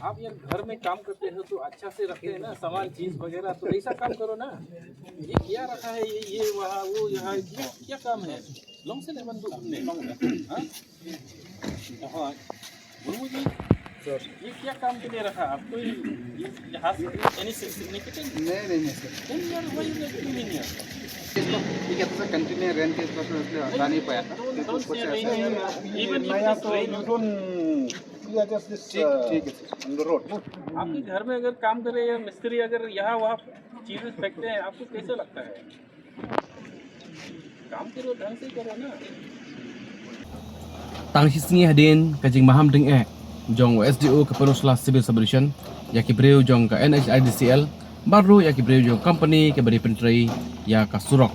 आप यार घर में काम करते हो तो अच्छा से रखते हैं ना सामान चीज वगैरह, तो ऐसा काम करो ना। ये क्या रखा है, ये वहाँ वो यहाँ, ये क्या काम है? लोग से नहीं बंदूक ने हाँ मुझे सर ये क्या काम के लिए रखा आपको? ये जहाज एनी सिग्निफिकेंट नहीं सर, देन यार व्हाई यू मीन यार इसको ये कहते हैं कंटिन्यू रेंट के पास इसलिए हटा नहीं पाया था। don't say rain यार, even if Naya it's to rain you don't clear just this ठीक है सर। on the road. आपके घर में अगर काम करे या मिस्त्री अगर यहाँ वहाँ चीजें फेंकते हैं, आपको कैसे लगता है? काम करो, ढंग से करो ना। Tang hisni hadin kajing maham ding jong SDO ke Penuslah Civil Subdivision ya ki breu jong ke NHIDCL baru ya ki breu jong company ke beri penteri ya ka Surok.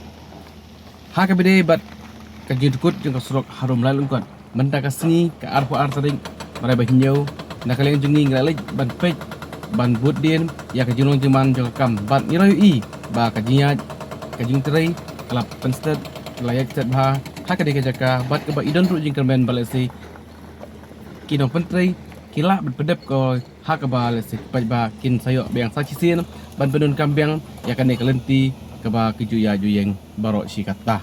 Ha ke bede bat ke Dkut jong ka Surok harum lalu kan. Bynta ka sini ke arpo artering marai bahinyau na kaleng jengi ngalai ban pej ban budin ya ke junong jeman jong kam bat niroi ba ka jinyat ke jing terai kelap penstet layak set bha ha ke de jaka bat ke ba idon ru jingkyrmen balesi kinong penteri kila berpedep ko ha ke ba lesi paj ba kin sayok biang sa kisien ban penun kambiang ya kan ne kelenti ke ba keju ya juyeng barok si kata